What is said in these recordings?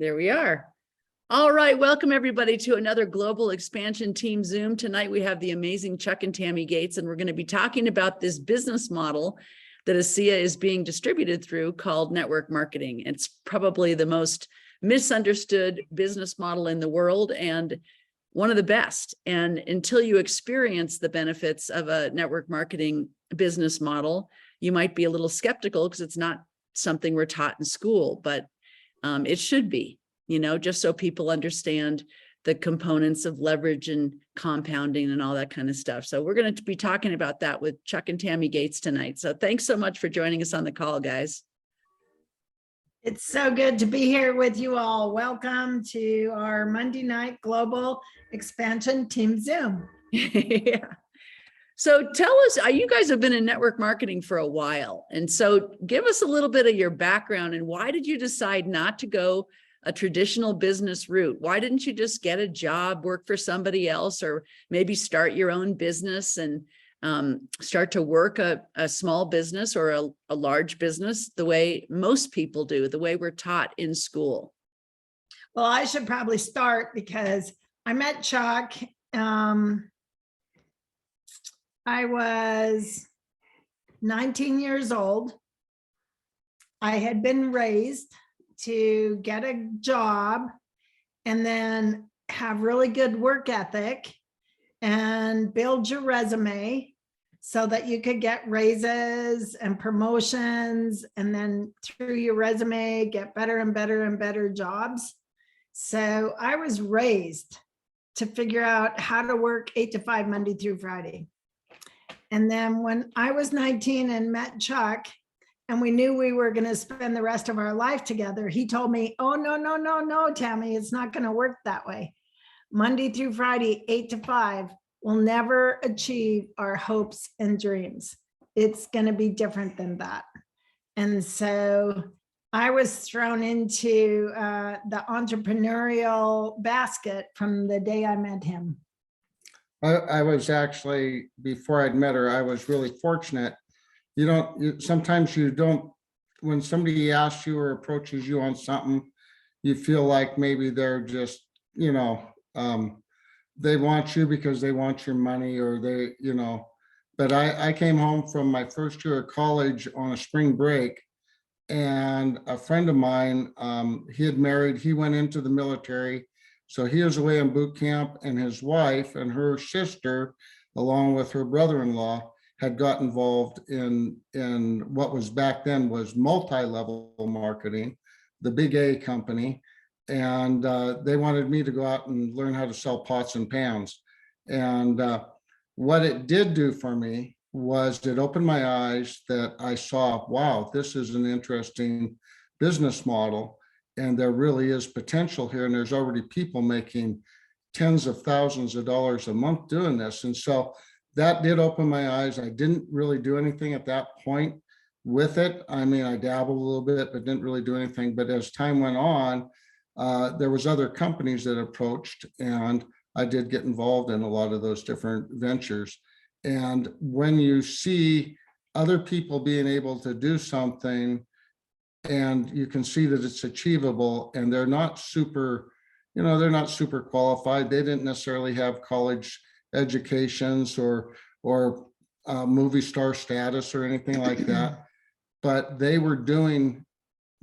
There we are. All right, welcome everybody to another Global Expansion Team Zoom. Tonight we have the amazing Chuck and Tammy Gates, and we're going to be talking about this business model that ASEA is being distributed through called network marketing. It's probably the most misunderstood business model in the world and one of the best. And until you experience the benefits of a network marketing business model, you might be a little skeptical because it's not something we're taught in school, but it should be, just so people understand the components of leverage and compounding and all that kind of stuff. So we're going to be talking about that with Chuck and Tammy Gates tonight. So thanks so much for joining us on the call, guys. It's so good to be here with you all. Welcome to our Monday night Global Expansion Team Zoom. Yeah. So tell us, you guys have been in network marketing for a while. And so give us a little bit of your background and why did you decide not to go a traditional business route? Why didn't you just get a job, work for somebody else, or maybe start your own business and start to work a small business or a large business the way most people do, the way we're taught in school? Well, I should probably start because I met Chuck. I was 19 years old. I had been raised to get a job and then have really good work ethic and build your resume so that you could get raises and promotions, and then through your resume, get better and better and better jobs. So I was raised to figure out how to work 8 to 5 Monday through Friday. And then when I was 19 and met Chuck, and we knew we were going to spend the rest of our life together, he told me, oh, no, Tammy, it's not going to work that way. Monday through Friday, 8 to 5, we'll never achieve our hopes and dreams. It's going to be different than that. And so I was thrown into the entrepreneurial basket from the day I met him. I was actually, before I'd met her, I was really fortunate. Sometimes you don't, when somebody asks you or approaches you on something, you feel like maybe they're just, they want you because they want your money, or but I came home from my first year of college on a spring break, and a friend of mine, he had married, he went into the military. So he was away in boot camp, and his wife and her sister, along with her brother-in-law, had got involved in what was back then was multi-level marketing, the big A company. And they wanted me to go out and learn how to sell pots and pans. And what it did do for me was it opened my eyes that I saw, wow, this is an interesting business model. And there really is potential here. And there's already people making tens of thousands of dollars a month doing this. And so that did open my eyes. I didn't really do anything at that point with it. I mean, I dabbled a little bit, but didn't really do anything. But as time went on, there was other companies that approached, and I did get involved in a lot of those different ventures. And when you see other people being able to do something, and you can see that it's achievable, and they're not super, they're not super qualified. They didn't necessarily have college educations or movie star status or anything like that, but they were doing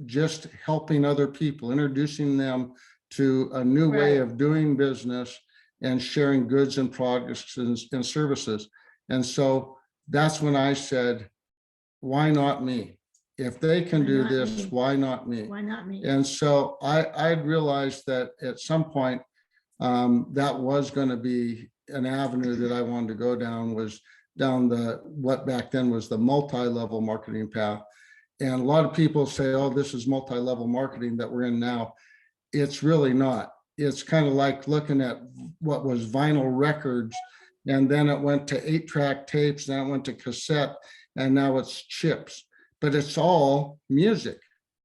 just helping other people, introducing them to a new way of doing business and sharing goods and products and services. And so that's when I said, why not me? If they can do this, why not me? Why not me? And so I realized that at some point that was going to be an avenue that I wanted to go down, was down what back then was the multi-level marketing path. And a lot of people say, oh, this is multi-level marketing that we're in now. It's really not. It's kind of like looking at what was vinyl records, and then it went to 8-track tapes, then it went to cassette, and now it's chips. But it's all music,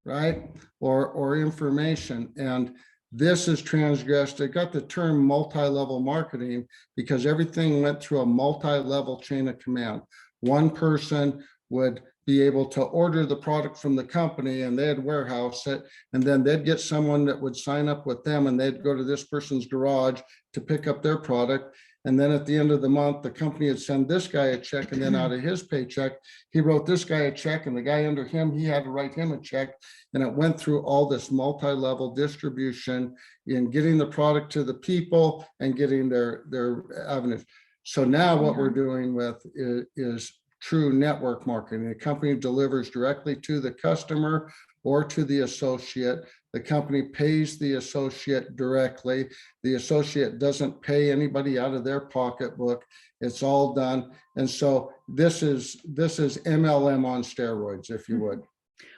right? Or information. And this is transgressed. It got the term multi-level marketing because everything went through a multi-level chain of command. One person would be able to order the product from the company, and they'd warehouse it, and then they'd get someone that would sign up with them, and they'd go to this person's garage to pick up their product. And then at the end of the month, the company would send this guy a check, and then out of his paycheck, he wrote this guy a check, and the guy under him, he had to write him a check. And it went through all this multi-level distribution in getting the product to the people and getting their avenues. So now what we're doing with is true network marketing. The company delivers directly to the customer or to the associate. The company pays the associate directly. The associate doesn't pay anybody out of their pocketbook. It's all done. And so this is MLM on steroids, if you would.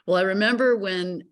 Well, I remember when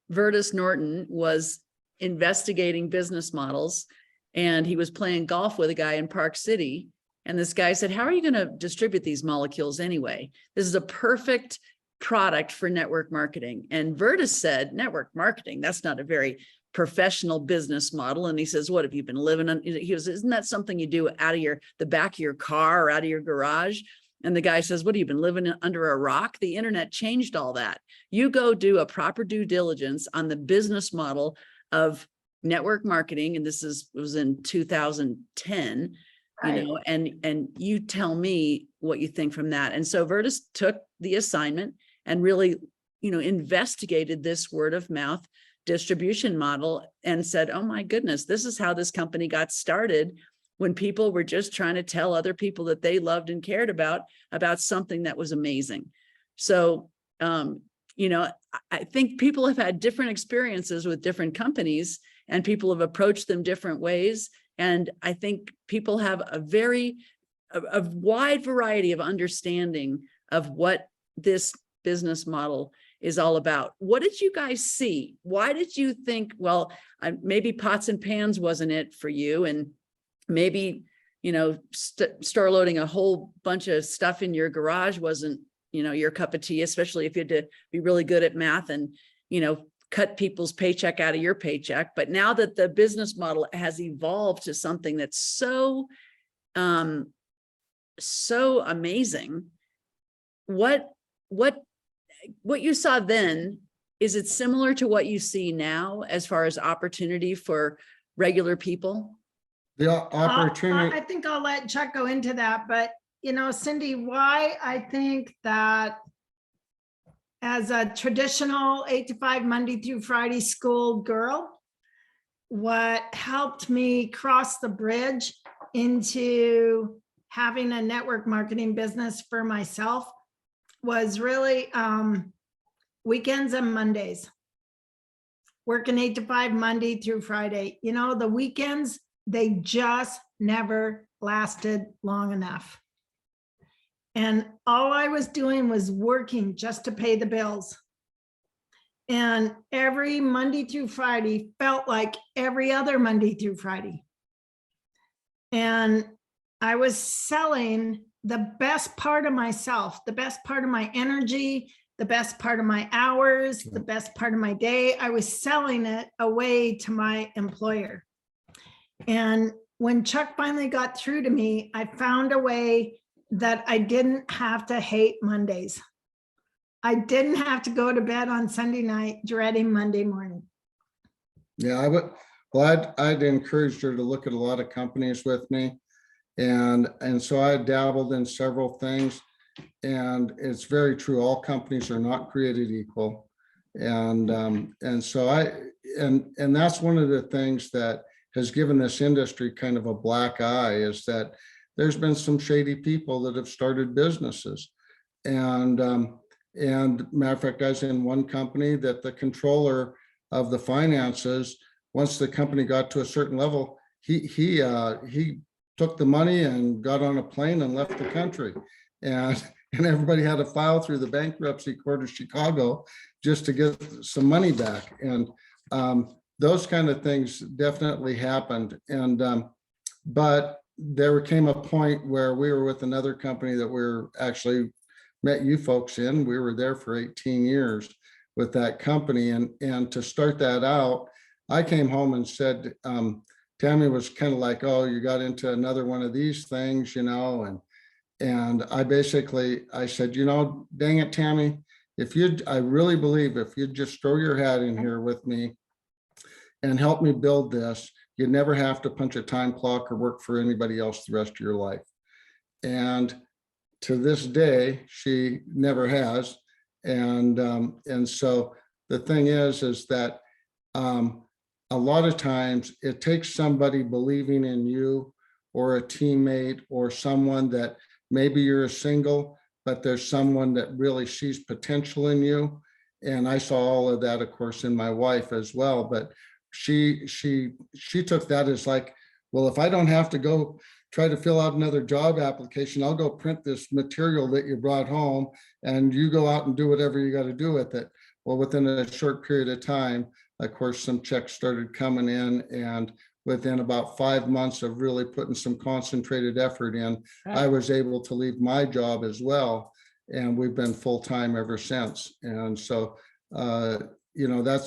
Vertus Norton was investigating business models, and he was playing golf with a guy in Park City. And this guy said, how are you going to distribute these molecules anyway? This is a perfect product for network marketing. And Vertus said, network marketing, that's not a very professional business model. And he says, what have you been living on? He goes, isn't that something you do out of the back of your car or out of your garage? And the guy says, what have you been living under a rock? The internet changed all that. You go do a proper due diligence on the business model of network marketing. And this was in 2010. Right. You know, and you tell me what you think from that. And so Vertus took the assignment and really, you know, investigated this word of mouth distribution model and said, oh my goodness, this is how this company got started, when people were just trying to tell other people that they loved and cared about something that was amazing. So, you know, I think people have had different experiences with different companies, and people have approached them different ways. And I think people have a wide variety of understanding of what this business model is all about. What did you guys see? Why did you think, well, maybe pots and pans wasn't it for you? And maybe, you know, store loading a whole bunch of stuff in your garage wasn't, you know, your cup of tea, especially if you had to be really good at math and, you know, cut people's paycheck out of your paycheck. But now that the business model has evolved to something that's so amazing, what you saw then, is it similar to what you see now as far as opportunity for regular people? The opportunity. I think I'll let Chuck go into that, but you know, Cindy, why I think that as a traditional 8 to 5 Monday through Friday school girl, what helped me cross the bridge into having a network marketing business for myself was really weekends and Mondays. Working 8 to 5 Monday through Friday. You know, the weekends, they just never lasted long enough. And all I was doing was working just to pay the bills. And every Monday through Friday felt like every other Monday through Friday. And I was selling the best part of myself, the best part of my energy, the best part of my hours, the best part of my day. I was selling it away to my employer. And when Chuck finally got through to me, I found a way that I didn't have to hate Mondays. I didn't have to go to bed on Sunday night dreading Monday morning. Yeah, I would. Well, I'd encouraged her to look at a lot of companies with me, and so I dabbled in several things. And it's very true. All companies are not created equal, and so and that's one of the things that has given this industry kind of a black eye, is that there's been some shady people that have started businesses. And matter of fact, I was in one company that the controller of the finances, once the company got to a certain level, he took the money and got on a plane and left the country. And everybody had to file through the bankruptcy court of Chicago just to get some money back. And those kind of things definitely happened. And but there came a point where we were with another company that we're actually met you folks in. We were there for 18 years with that company. And to start that out, I came home and said, Tammy was kind of like, oh, you got into another one of these things, you know, And I said, you know, dang it, Tammy, I really believe if you'd just throw your hat in here with me and help me build this, you'd never have to punch a time clock or work for anybody else the rest of your life. And to this day, she never has. And so the thing is that a lot of times it takes somebody believing in you, or a teammate, or someone that maybe you're a single, but there's someone that really sees potential in you. And I saw all of that, of course, in my wife as well. But she took that as like, well, if I don't have to go try to fill out another job application, I'll go print this material that you brought home and you go out and do whatever you got to do with it. Well, within a short period of time, of course, some checks started coming in, and within about 5 months of really putting some concentrated effort in, I was able to leave my job as well. And we've been full-time ever since. And so, you know,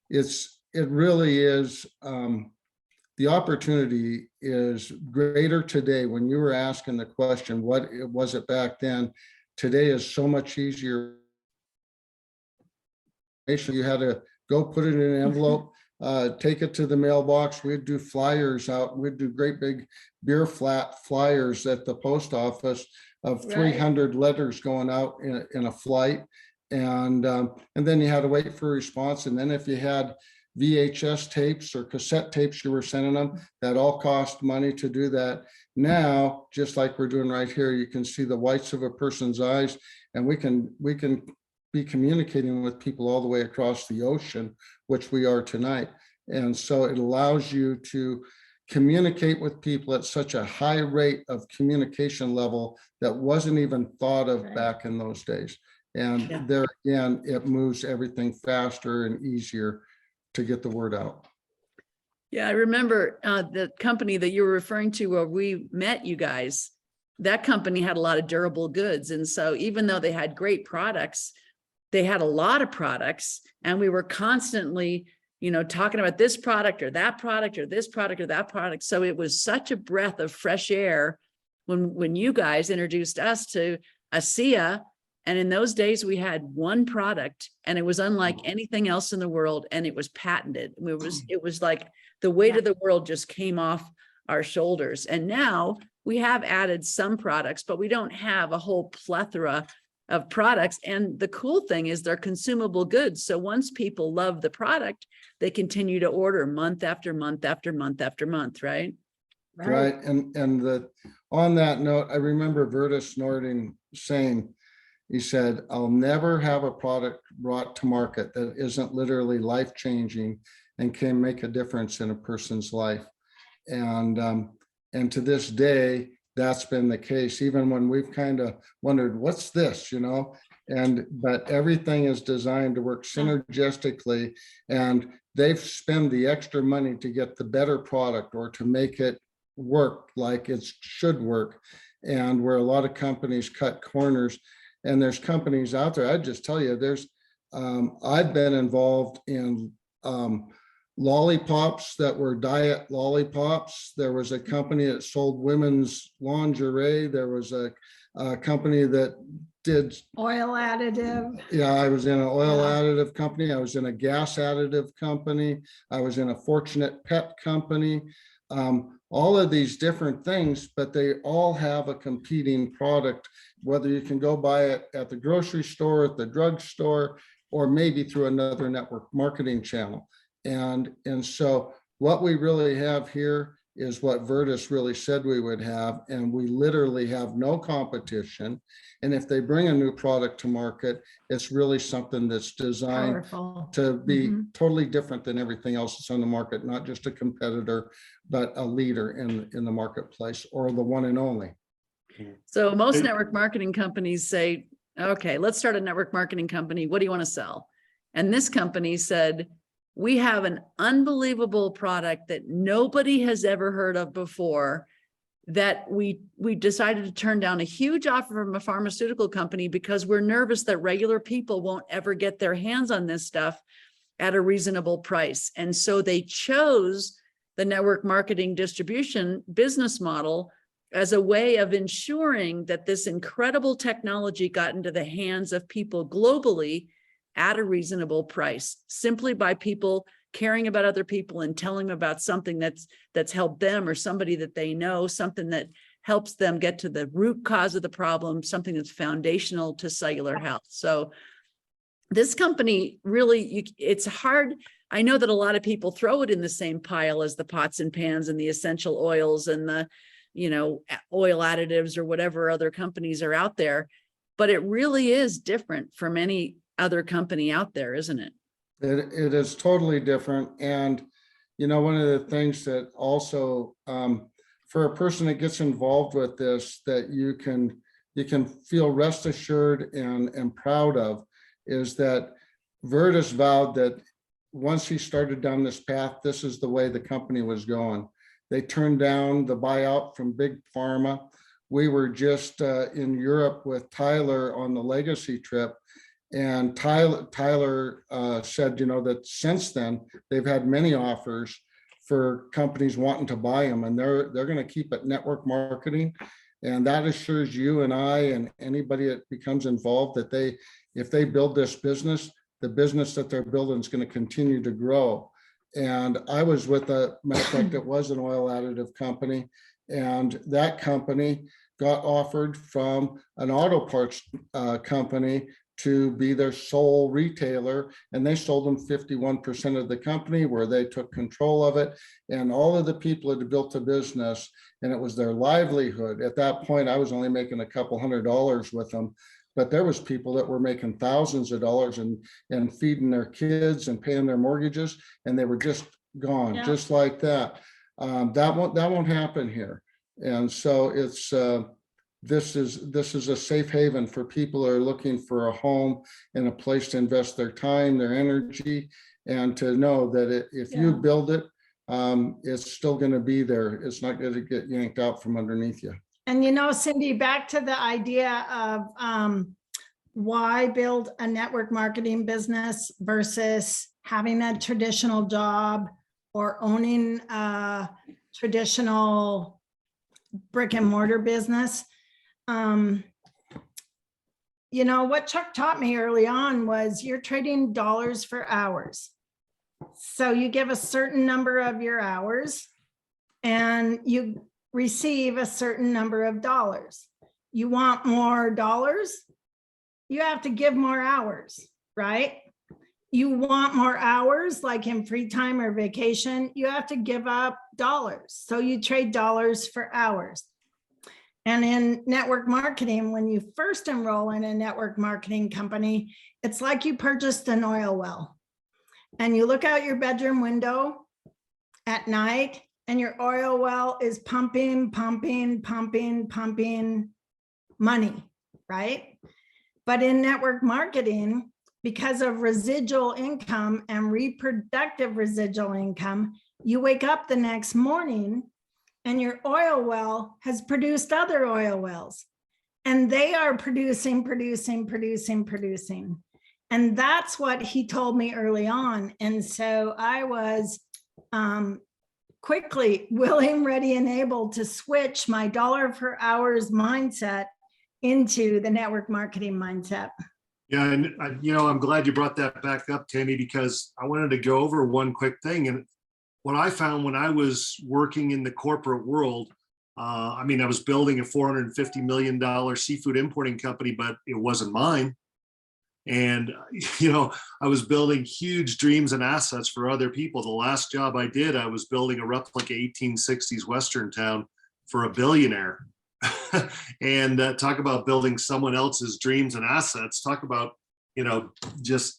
it really is, the opportunity is greater today. When you were asking the question, what was it back then? Today is so much easier. You had to go put it in an envelope, take it to the mailbox. We'd do flyers out. We'd do great big beer flat flyers at the post office of 300 letters going out in a flight. And then you had to wait for a response. And then if you had VHS tapes or cassette tapes you were sending them, that all cost money to do that. Now, just like we're doing right here, you can see the whites of a person's eyes, and we can be communicating with people all the way across the ocean, which we are tonight. And so it allows you to communicate with people at such a high rate of communication level that wasn't even thought of back in those days. And there again, it moves everything faster and easier to get the word out. Yeah, I remember the company that you were referring to where we met you guys, that company had a lot of durable goods. And so even though they had great products, they had a lot of products, and we were constantly, you know, talking about this product or that product or this product or that product. So it was such a breath of fresh air when you guys introduced us to ASEA. And in those days, we had one product, and it was unlike anything else in the world, and it was patented. It was like the weight of the world just came off our shoulders. And now we have added some products, but we don't have a whole plethora of products. And the cool thing is they're consumable goods. So once people love the product, they continue to order month after month after month after month, right? Right. And on that note, I remember Verta Snorting saying, he said, I'll never have a product brought to market that isn't literally life-changing and can make a difference in a person's life. And to this day, that's been the case, even when we've kind of wondered, what's this, you know? But everything is designed to work synergistically, and they've spent the extra money to get the better product or to make it work like it should work. And where a lot of companies cut corners, and there's companies out there, I'd just tell you, I've been involved in lollipops that were diet lollipops. There was a company that sold women's lingerie. There was a company that did oil additive. Yeah, I was in an oil additive company. I was in a gas additive company. I was in a Fortunate Pet company. All of these different things, but they all have a competing product, whether you can go buy it at the grocery store, at the drugstore, or maybe through another network marketing channel. And so what we really have here is what Vertus really said we would have, and we literally have no competition. And if they bring a new product to market, it's really something that's designed to be totally different than everything else that's on the market, not just a competitor, but a leader in the marketplace, or the one and only. So most network marketing companies say, okay, let's start a network marketing company. What do you want to sell? And this company said, we have an unbelievable product that nobody has ever heard of before, that we decided to turn down a huge offer from a pharmaceutical company because we're nervous that regular people won't ever get their hands on this stuff at a reasonable price. And so they chose the network marketing distribution business model as a way of ensuring that this incredible technology got into the hands of people globally at a reasonable price, simply by people caring about other people and telling them about something that's helped them, or somebody that they know, something that helps them get to the root cause of the problem, something that's foundational to cellular health. So this company really, it's hard. I know that a lot of people throw it in the same pile as the pots and pans and the essential oils and the, oil additives or whatever other companies are out there, but it really is different from any other company out there, isn't it? It is totally different. And, one of the things that also, for a person that gets involved with this, that you can feel rest assured and proud of, is that Vertus vowed that once he started down this path, this is the way the company was going. They turned down the buyout from Big Pharma. We were just in Europe with Tyler on the legacy trip. And Tyler said, that since then, they've had many offers for companies wanting to buy them, and they're going to keep it network marketing. And that assures you and I and anybody that becomes involved that if they build this business, the business that they're building is going to continue to grow. And I was with a matter of fact, it was an oil additive company, and that company got offered from an auto parts company to be their sole retailer, and they sold them 51% of the company, where they took control of it. And all of the people had built a business, and it was their livelihood. At that point, I was only making a couple $100 with them, but there was people that were making thousands of dollars and feeding their kids and paying their mortgages, and they were just gone, Yeah. just like that. That won't happen here. And so it's this is a safe haven for people who are looking for a home and a place to invest their time, their energy, and to know that if you build it, it's still going to be there. It's not going to get yanked out from underneath you. And Cindy, back to the idea of why build a network marketing business versus having a traditional job or owning a traditional brick and mortar business. What Chuck taught me early on was you're trading dollars for hours. So you give a certain number of your hours and you receive a certain number of dollars. You want more dollars, you have to give more hours, right? You want more hours, like in free time or vacation, you have to give up dollars. So you trade dollars for hours. And in network marketing, when you first enroll in a network marketing company, it's like you purchased an oil well. And you look out your bedroom window at night, and your oil well is pumping money, right? But in network marketing, because of residual income and reproductive residual income, you wake up the next morning and your oil well has produced other oil wells, and they are producing. And that's what he told me early on. And so I was quickly willing, ready, and able to switch my dollar per hours mindset into the network marketing mindset. Yeah, and I'm glad you brought that back up, Tammy, because I wanted to go over one quick thing. And what I found when I was working in the corporate world, I was building a $450 million seafood importing company, but it wasn't mine. And, I was building huge dreams and assets for other people. The last job I did, I was building a replica 1860s Western town for a billionaire. And talk about building someone else's dreams and assets. Talk about, just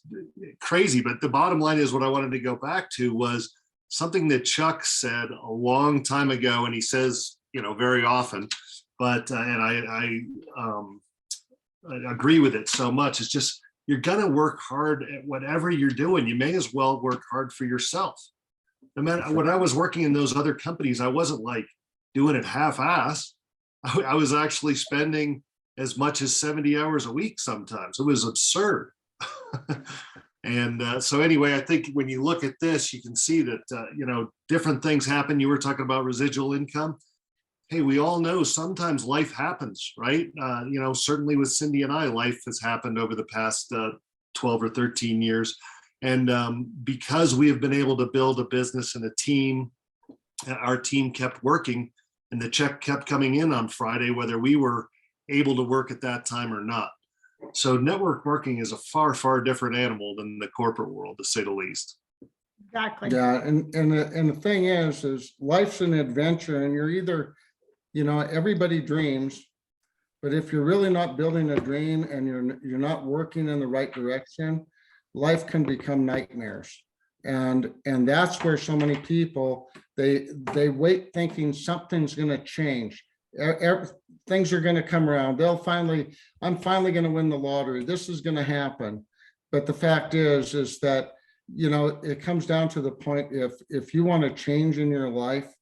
crazy. But the bottom line is what I wanted to go back to was something that Chuck said a long time ago, and he says, very often, but, and I agree with it so much. It's just, you're going to work hard at whatever you're doing. You may as well work hard for yourself. No matter, when I was working in those other companies, I wasn't like doing it half-ass. I was actually spending as much as 70 hours a week sometimes. It was absurd. And so anyway, I think when you look at this, you can see that, different things happen. You were talking about residual income. hey, we all know sometimes life happens, right? Certainly with Cindy and I, life has happened over the past 12 or 13 years. And because we have been able to build a business and a team, our team kept working and the check kept coming in on Friday, whether we were able to work at that time or not. So network marketing is a far, far different animal than the corporate world, to say the least. Exactly. Yeah, and the thing is life's an adventure, and you're either, everybody dreams, but if you're really not building a dream and you're not working in the right direction, life can become nightmares. And that's where so many people, they wait thinking something's going to change. Things are going to come around. I'm finally going to win the lottery. This is going to happen. But the fact is that, it comes down to the point, if you want to change in your life,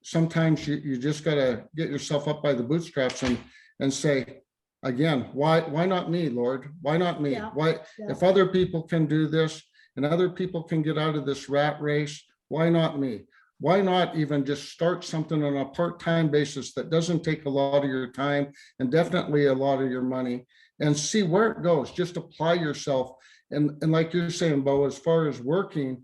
sometimes you just got to get yourself up by the bootstraps and say, again, why not me, Lord? Why not me? Yeah. Why, if other people can do this and other people can get out of this rat race, why not me? Why not even just start something on a part-time basis that doesn't take a lot of your time and definitely a lot of your money, and see where it goes? Just apply yourself. And like you're saying, Bo, as far as working,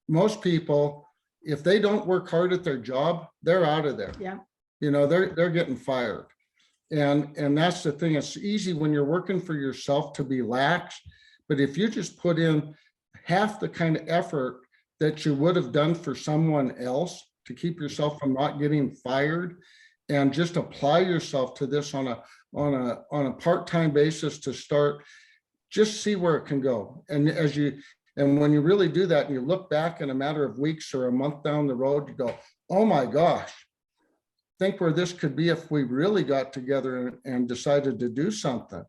most people, if they don't work hard at their job, they're out of there. Yeah. They're getting fired. And that's the thing. It's easy when you're working for yourself to be lax, but if you just put in half the kind of effort that you would have done for someone else to keep yourself from not getting fired, and just apply yourself to this on a part-time basis to start, just see where it can go. And when you really do that and you look back in a matter of weeks or a month down the road, you go, oh my gosh, think where this could be if we really got together and decided to do something.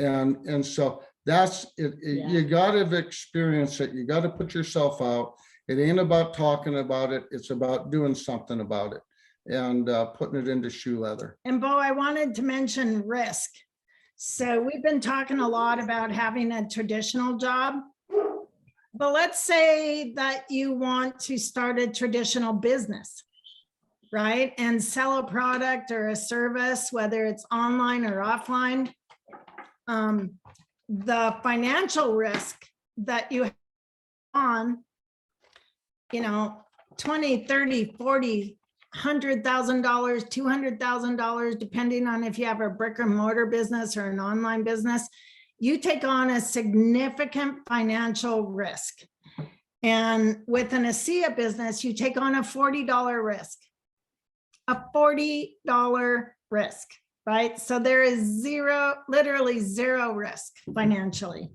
And so that's it. Yeah. You got to experience it. You got to put yourself out. It ain't about talking about it. It's about doing something about it and putting it into shoe leather. And Bo, I wanted to mention risk. So we've been talking a lot about having a traditional job, but let's say that you want to start a traditional business, right? And sell a product or a service, whether it's online or offline. The financial risk that you have on, 20, 30, 40, $100,000, $200,000, depending on if you have a brick and mortar business or an online business, you take on a significant financial risk. And with an ASEA business, you take on a $40 risk, a $40 risk, right? So there is literally zero risk financially.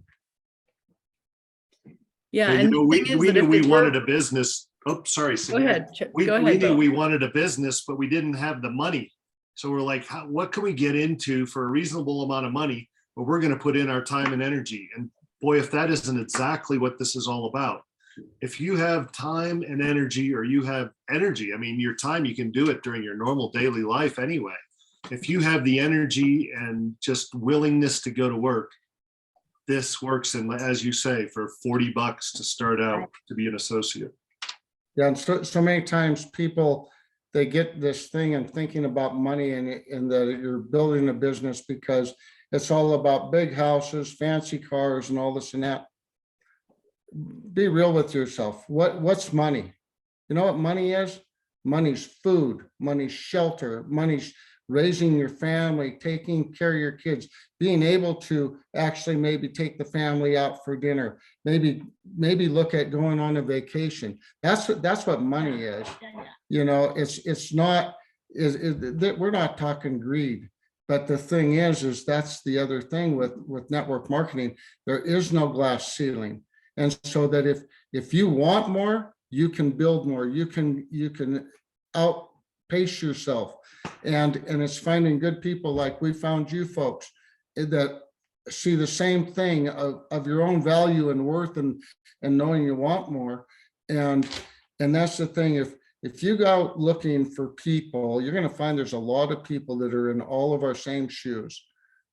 Yeah. And And the thing is we that knew if we it wanted were- a business. Oh, sorry. Go Cindy. ahead. We Go ahead. knew Bo. we wanted a business, but we didn't have the money. So we're like, what can we get into for a reasonable amount of money, but we're going to put in our time and energy? And boy, if that isn't exactly what this is all about. If you have time and energy, or you have energy, I mean, your time, you can do it during your normal daily life anyway. If you have the energy and just willingness to go to work, this works. And as you say, for $40 to start out to be an associate. Yeah, and so many times people, they get this thing and thinking about money and that you're building a business because it's all about big houses, fancy cars, and all this and that. Be real with yourself. What's money? You know what money is? Money's food, money's shelter, money's raising your family, taking care of your kids, being able to actually maybe take the family out for dinner, maybe look at going on a vacation. That's what money is. It's not, we're not talking greed, but the thing is that's the other thing with network marketing. There is no glass ceiling. And so that if you want more, you can build more, you can outpace yourself. And it's finding good people like we found you folks that see the same thing of your own value and worth and knowing you want more. And that's the thing. If you go out looking for people, you're going to find there's a lot of people that are in all of our same shoes.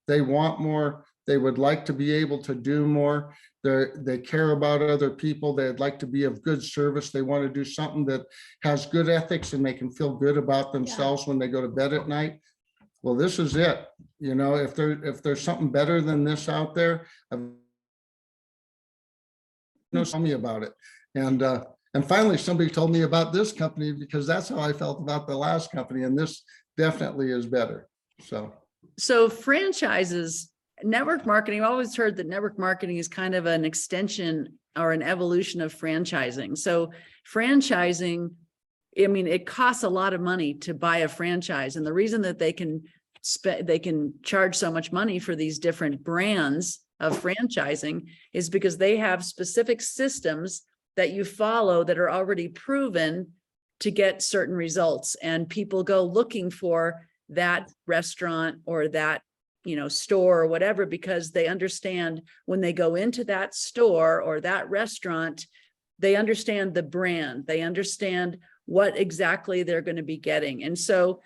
They want more. They would like to be able to do more, They care about other people. They'd like to be of good service. They want to do something that has good ethics and they can feel good about themselves when they go to bed at night. Well, this is it. You know, if there's something better than this out there, tell me about it. And finally, somebody told me about this company, because that's how I felt about the last company. And this definitely is better. So franchises, network marketing, I've always heard that network marketing is kind of an extension or an evolution of franchising. So franchising, I mean, it costs a lot of money to buy a franchise. And the reason that they can charge so much money for these different brands of franchising is because they have specific systems that you follow that are already proven to get certain results. And people go looking for that restaurant or that, you know, store or whatever, because they understand when they go into that store or that restaurant, they understand the brand, they understand what exactly they're going to be getting. And so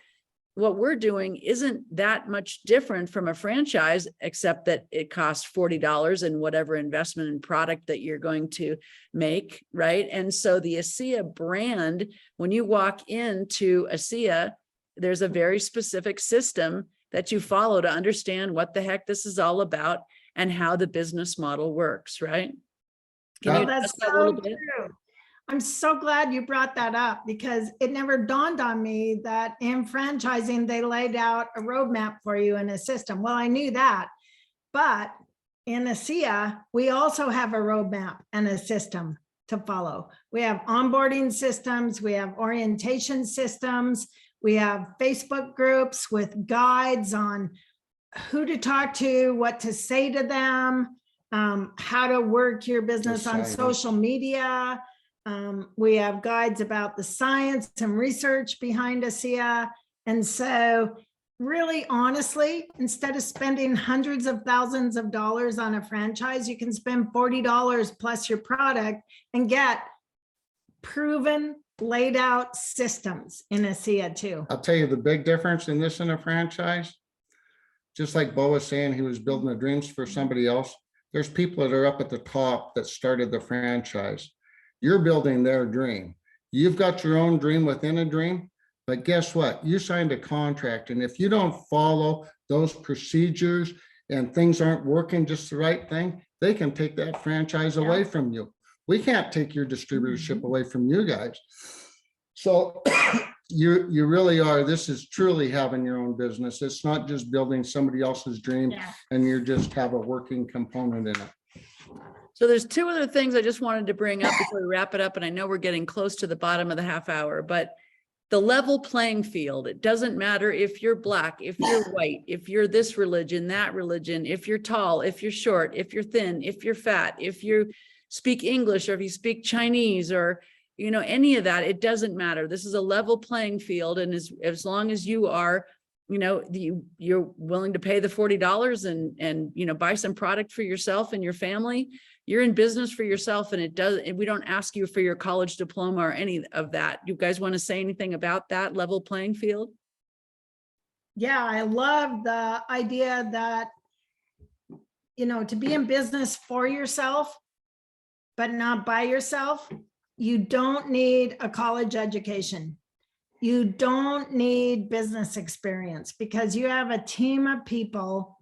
what we're doing isn't that much different from a franchise, except that it costs $40 in whatever investment in product that you're going to make, right? And so the ASEA brand, when you walk into ASEA, there's a very specific system that you follow to understand what the heck this is all about and how the business model works, right? Can you That's discuss that a little so bit? true. I'm so glad you brought that up, because it never dawned on me that in franchising, they laid out a roadmap for you in a system. Well, I knew that, but in ASEA, we also have a roadmap and a system to follow. We have onboarding systems, we have orientation systems, we have Facebook groups with guides on who to talk to, what to say to them, how to work your business on social media. We have guides about the science and research behind ASEA. And so really, honestly, instead of spending hundreds of thousands of dollars on a franchise, you can spend $40 plus your product and get proven, laid out systems in ASEA too. I'll tell you the big difference in this and a franchise. Just like Bo was saying, he was building the dreams for somebody else. There's people that are up at the top that started the franchise. You're building their dream. You've got your own dream within a dream, but guess what? You signed a contract, and if you don't follow those procedures and things aren't working just the right thing, they can take that franchise away from you. We can't take your distributorship away from you guys. So you really are, this is truly having your own business. It's not just building somebody else's dream and you just have a working component in it. So there's two other things I just wanted to bring up before we wrap it up. And I know we're getting close to the bottom of the half hour, but the level playing field, it doesn't matter if you're Black, if you're white, if you're this religion, that religion, if you're tall, if you're short, if you're thin, if you're fat, if you speak English, or if you speak Chinese, or, you know, any of that, it doesn't matter. This is a level playing field. And as long as you are, you know, you're willing to pay the $40 and, you know, buy some product for yourself and your family, you're in business for yourself. And we don't ask you for your college diploma or any of that. You guys want to say anything about that level playing field? Yeah, I love the idea that, you know, to be in business for yourself, but not by yourself, you don't need a college education. You don't need business experience, because you have a team of people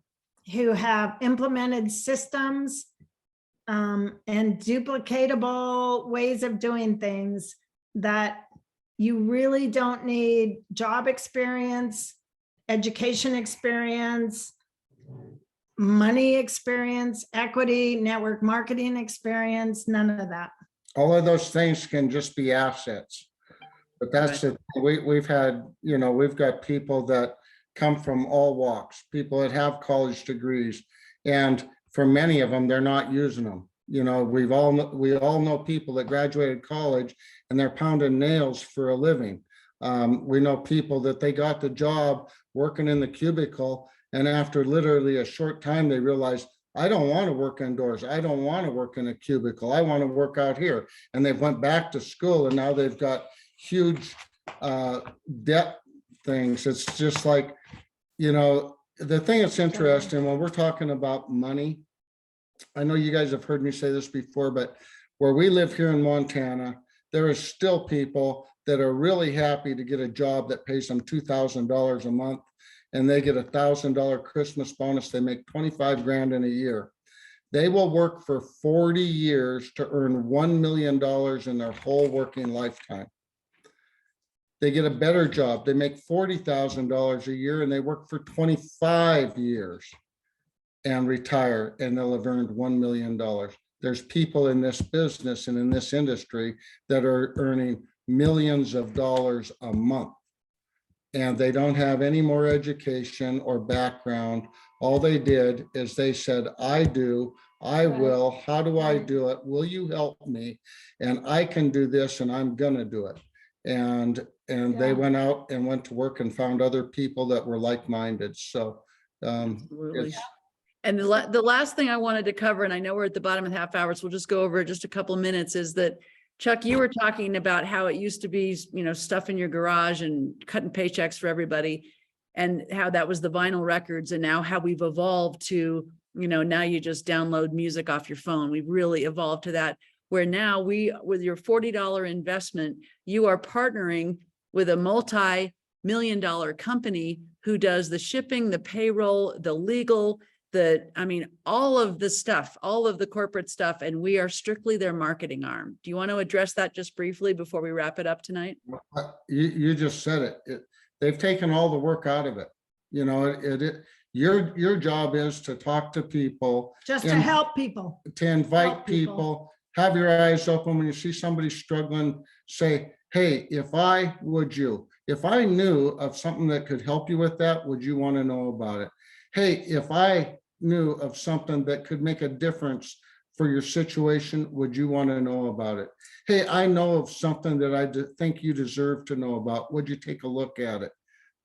who have implemented systems and duplicatable ways of doing things that you really don't need job experience, education experience, money experience, equity, network marketing experience, none of that. All of those things can just be assets. But that's it. We've had, you know, we've got people that come from all walks, people that have college degrees, and for many of them, they're not using them. You know, we all know people that graduated college and they're pounding nails for a living. We know people that they got the job working in the cubicle, and after literally a short time, they realized, I don't want to work indoors. I don't want to work in a cubicle. I want to work out here. And they went back to school, and now they've got huge debt things. It's just like, you know, the thing that's interesting when we're talking about money, I know you guys have heard me say this before, but where we live here in Montana, there is still people that are really happy to get a job that pays them $2,000 a month, and they get $1,000 Christmas bonus. They make 25 grand in a year. They will work for 40 years to earn $1 million in their whole working lifetime. They get a better job. They make $40,000 a year and they work for 25 years and retire, and they'll have earned $1 million. There's people in this business and in this industry that are earning millions of dollars a month. And they don't have any more education or background. All they did is they said, I do, I will, how do I do it? Will you help me? And I can do this and I'm gonna do it. And they went out and went to work and found other people that were like-minded. So Absolutely. it's, And the last thing I wanted to cover, and I know we're at the bottom of the half hour, so we'll just go over just a couple of minutes, is that Chuck, you were talking about how it used to be, you know, stuff in your garage and cutting paychecks for everybody, and how that was the vinyl records, and now how we've evolved to, you know, now you just download music off your phone. We've really evolved to that, where now with your $40 investment, you are partnering with a multi-million-dollar company who does the shipping, the payroll, the legal, all of the stuff, all of the corporate stuff, and we are strictly their marketing arm. Do you want to address that just briefly before we wrap it up tonight? you just said it. They've taken all the work out of it. You know, your job is to talk to people, Just to and help people. to invite help people. people, have your eyes open when you see somebody struggling, say, hey, if I knew of something that could help you with that, would you want to know about it? Hey, if I knew of something that could make a difference for your situation, would you want to know about it? Hey, I know of something that I think you deserve to know about. Would you take a look at it?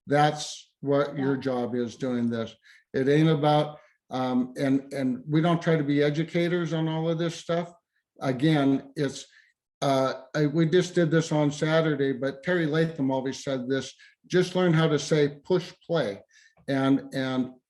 That's what your job is doing this. It ain't about, and we don't try to be educators on all of this stuff. Again, it's, we just did this on Saturday, but Terry Latham always said this, just learn how to say push play and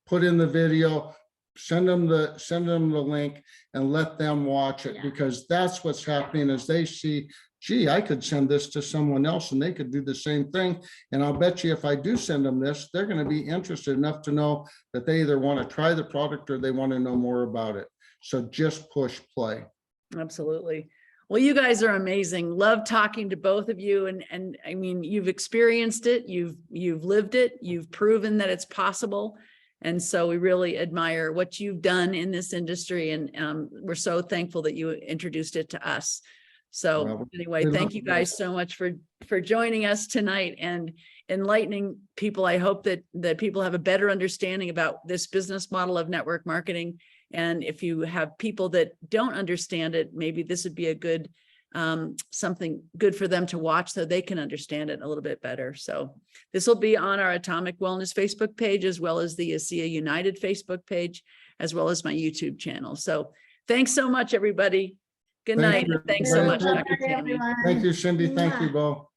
put in the video, send them the link and let them watch it, because that's what's happening as they see, gee, I could send this to someone else and they could do the same thing. And I'll bet you if I do send them this, they're going to be interested enough to know that they either want to try the product or they want to know more about it. So just push play. Absolutely. Well, you guys are amazing. Love talking to both of you. And I mean, you've experienced it, you've lived it, you've proven that it's possible. And so we really admire what you've done in this industry. And we're so thankful that you introduced it to us. So Well, anyway, thank you guys so much for joining us tonight and enlightening people. I hope that people have a better understanding about this business model of network marketing. And if you have people that don't understand it, maybe this would be a good something good for them to watch so they can understand it a little bit better. So this will be on our Atomic Wellness Facebook page, as well as the ASEA United Facebook page, as well as my YouTube channel. So thanks so much, everybody. Good night. you. Thanks so much, Thank Dr. Tammy. Thank you, Cindy. Thank you, Bo.